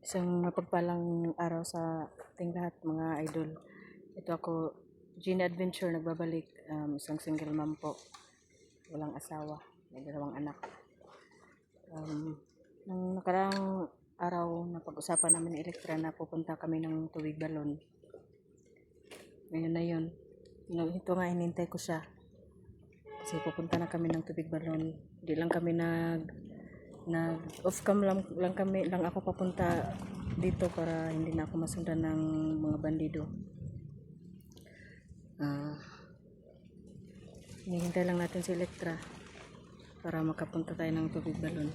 Isang mapagpalang araw sa ating lahat mga idol. Ito ako, Gina Adventure, nagbabalik. Isang single mom po. Walang asawa. May 2 anak. Nung nakaraang araw na pag-usapan namin ni Elektra na pupunta kami ng Tubig Balon. Ngayon na yun. Ito nga, hinintay ko siya. Kasi pupunta na kami ng Tubig Balon. Hindi lang kami off cam lang ako papunta dito para hindi na ako masundan ng mga bandido. Hinihintay lang natin si Elektra para makapunta tayo ng Tubig Balon.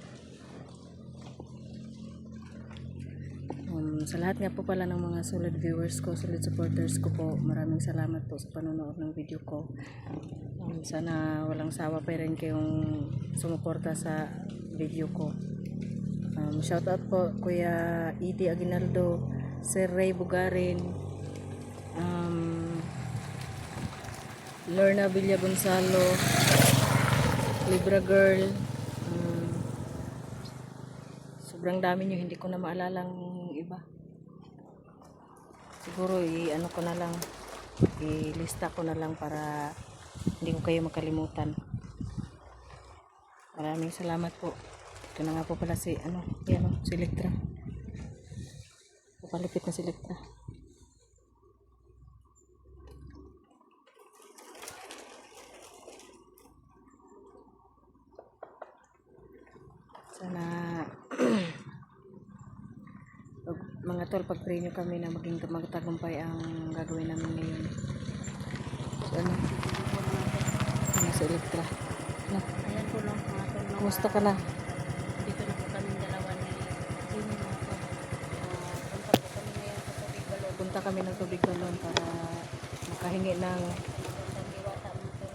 Sa lahat nga po pala ng mga solid viewers ko, solid supporters ko po, maraming salamat po sa panonood ng video ko. Sana walang sawa pa rin kayong sumuporta sa video ko. Shout out po Kuya Edie Aguinaldo, Sir Ray Bugarin, Lorna Villa Gonzalo, Libra Girl. Sobrang dami nyo, hindi ko na maalalang iba. Siguro ano ko na lang, ilista ko na lang para hindi ko kayo makalimutan. Maraming salamat po. Ito na nga po pala si si Elektra. Papalipit na si Elektra. Sana mga tol, pag-pray nyo kami na maging magtagumpay ang gagawin namin ngayon. So si Elektra. Ayan po lang mga tol. Kumusta ka na? Dito na po kami dalawa ni Jimmy mga tol. Punta po kami ngayon sa Tubig Balon. Punta kami ng Tubig Balon para makahingi ng Diwata mga tol.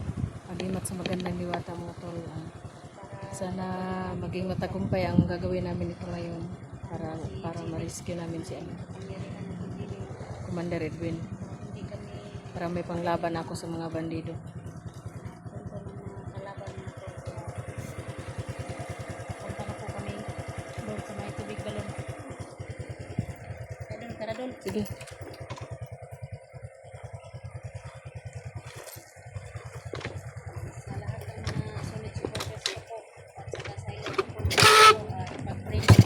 agimat sa magandang diwata mga tol. Sana maging matagumpay ang gagawin namin ito ngayon para ma-rescue namin si Commander Edwin. Hindi kami Para may panglaban ako sa mga bandido. punta ng mga kalaban mga tol. Punta na po kami doon sa may Tubig Balon. Tara doon. Sige. Sa lahat ng mga solid supporters ko po at saka sa inyo po pag-pray nyo.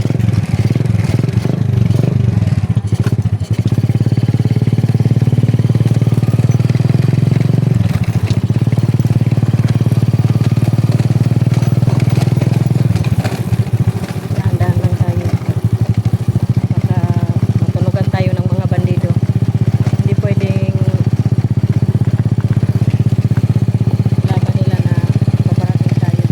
Dahan-dahan lang tayo. Baka matunugan tayo ng mga bandido. Hindi pwedeng laban nila na paparating tayo.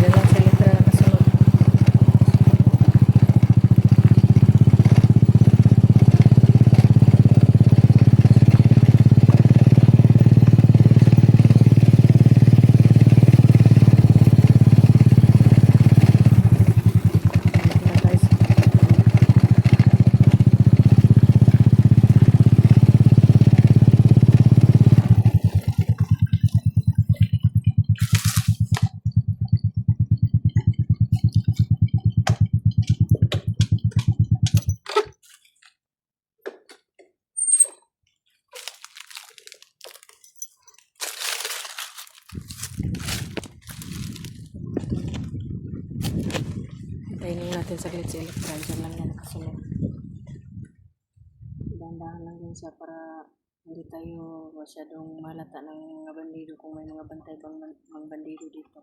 Yan lang si Elektra na kasunod. Hintayin natin saglit si Elektra. Diyan lang yan nakasunod. Dahan-dahan lang din siya para hindi tayo masyadong malata ng mga bandido kung may mga bantay bang mga bandido dito.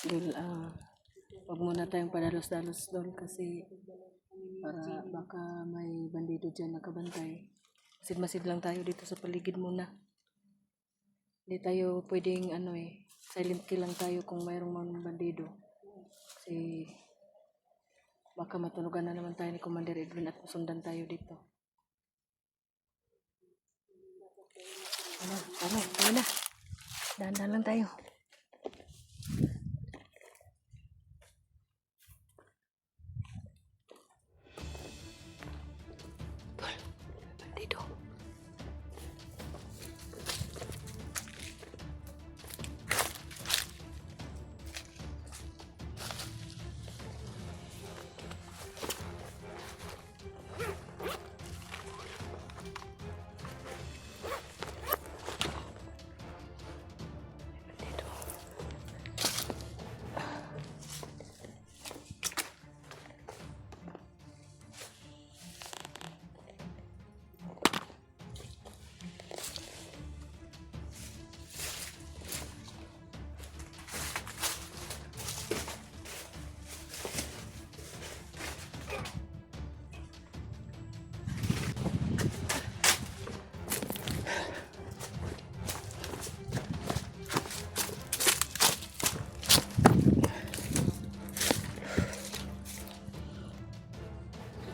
Dul, wag muna tayong padalos-dalos doon kasi para baka may bandido dyan nakabantay. Masid-masid lang tayo dito sa paligid muna. Hindi tayo pwedeng silent kill lang tayo kung mayroong mga bandido. Kasi baka matunugan na naman tayo ni Commander Edwin at masundan tayo dito. Ano na. Dahan-dahan lang tayo. Bandido.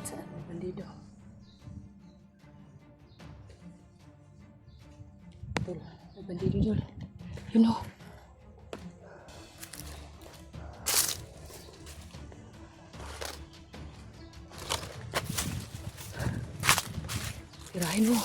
Saan may bandido? Dul, may bandido dul. You know. Tirahin mo.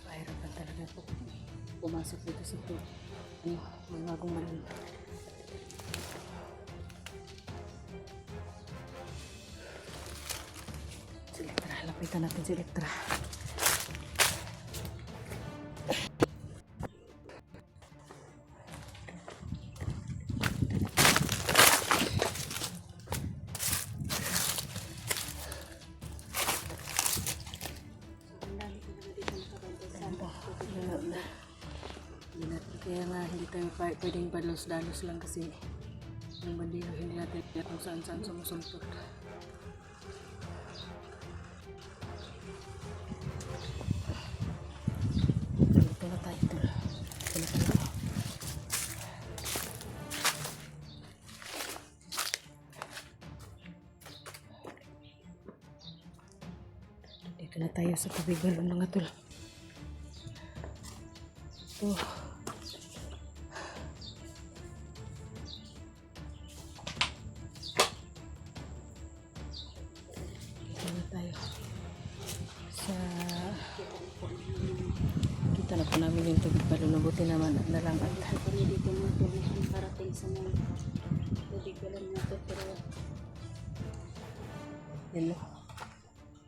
Pahirapan talaga po pumasok dito sa to. May bagong malun. Si Elektra, lapitan natin si Elektra. Kaya nga hindi tayo pwedeng palos-dalos lang kasi yung bandido hindi natin kung saan-saan sumusulpot. Dito na tayo dito. Dito na tayo sa tubig balon mga tol. Ito. Tayo sa kita na po namin yung tubig palunubuti naman at nalang at kami dito mga tulisan parating sa mga tubig balon nato pero yun,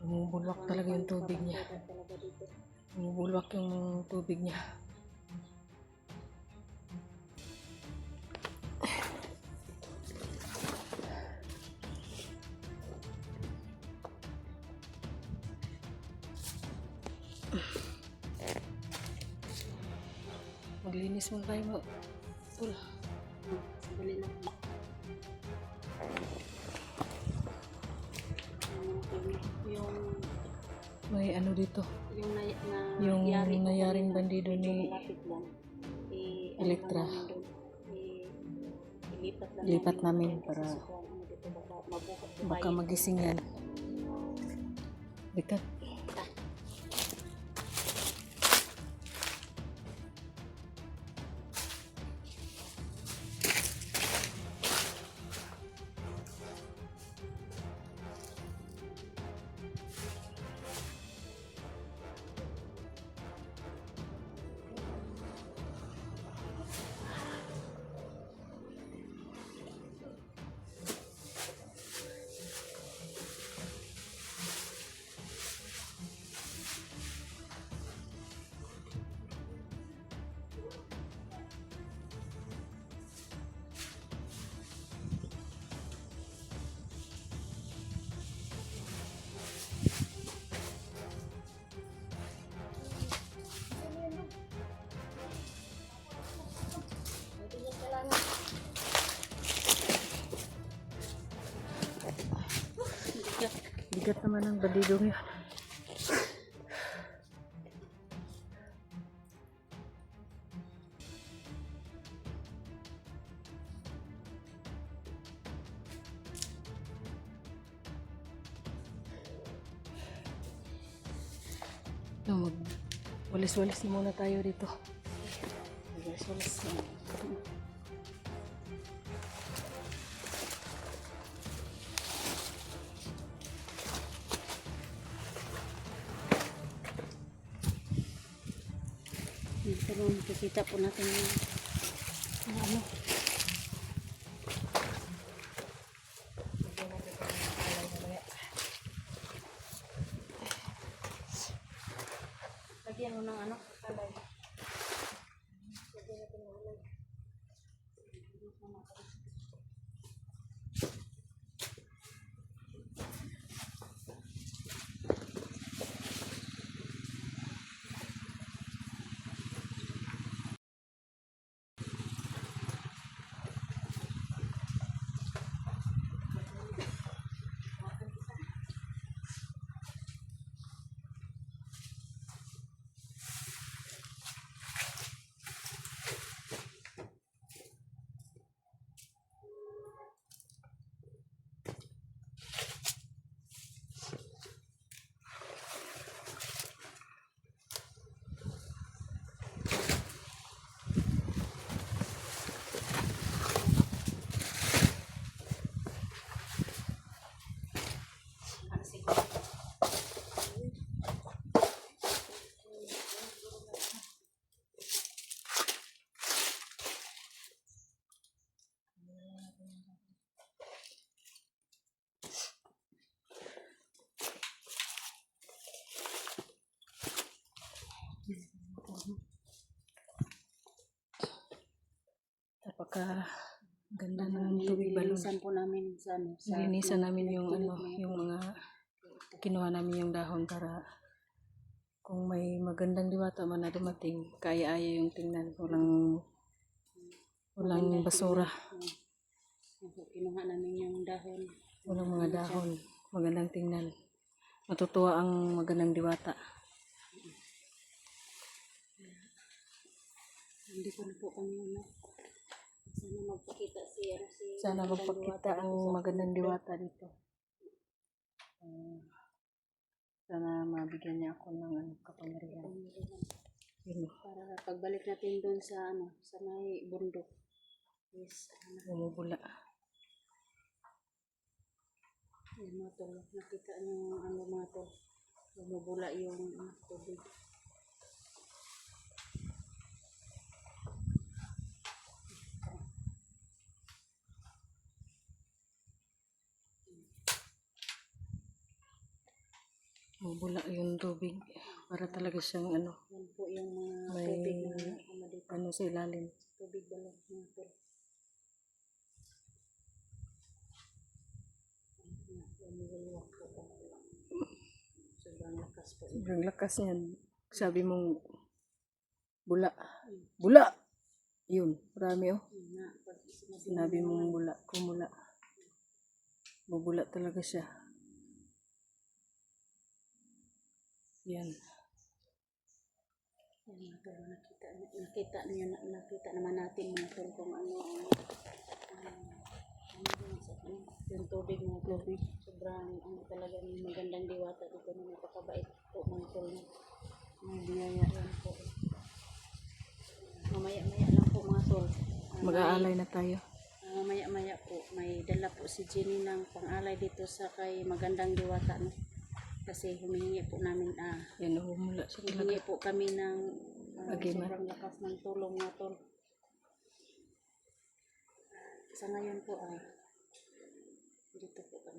bumubulwak talaga yung tubig niya. Bumubulwak yung tubig niya. Maglinis mo tayo mo. Tol. dali lang. Yung May ano dito. yung Yung nangyari ko nayaring kanina, bandido medyo ni malapit lang. Elektra. Ano namin doon, ilipat lang Lipat namin kasi para sobrang ano dito, mabuhat baka magising yan. Bigat. Bigat naman ang bandidong yun. No, walis-walis na muna tayo dito. Walis-walis na. Dito mo makikita po natin yung ano. Lagyan mo ng ano, alay. Lagyan natin ng alay. Napaka ganda ng tubig balon. Nilinisan po namin sa ano. Nilinisan namin yung ano, yung mga kinuha namin yung dahon para kung may magandang diwata man na dumating, kaya-aya yung tingnan. Walang basura. Kinuha namin yung dahon. Walang mga dahon. Magandang tingnan. Matutuwa ang magandang diwata. Hindi ko na po kami ano. Sana magpakita Sana magpakita ang magandang diwata dito. Sana mabigyan niya ako ng kapangyarihan. Yun. Para pagbalik natin doon sa ano, sa may bundok. Yes, Bumubula. Yan mga tol, nakita niyo ano mga tol. Bumubula yung tubig. Bumubula yung tubig. Para talaga siyang ano, Yan po yung mga may tubig na ano dito. ano sa ilalim. Tubig balon mga tol. Bumubulwak po. Sobrang lakas po. Sobrang lakas niyan. Sabi mong bula. Bula! Yun, marami oh. Yun nga, pag Sinabi mong bula, kumula. Bubula talaga siya. Yan. Yan mga tol, nakita naman natin mga tol kung ano yung tubig mga tubig. Sobrang ano talaga yung magandang diwata dito na napakabait po mga tol. May biyaya yan po. Mamaya-maya lang po mga tol. Mag-aalay na tayo. Mamaya-maya po may dala po si Jenny ng pang-alay dito sa kay magandang diwata no. Kasi humingi po namin Yan, humula siya talaga. humingi po kami ng Agiman. sobrang lakas ng tulong na tol. Sa ngayon po ay dito po kami.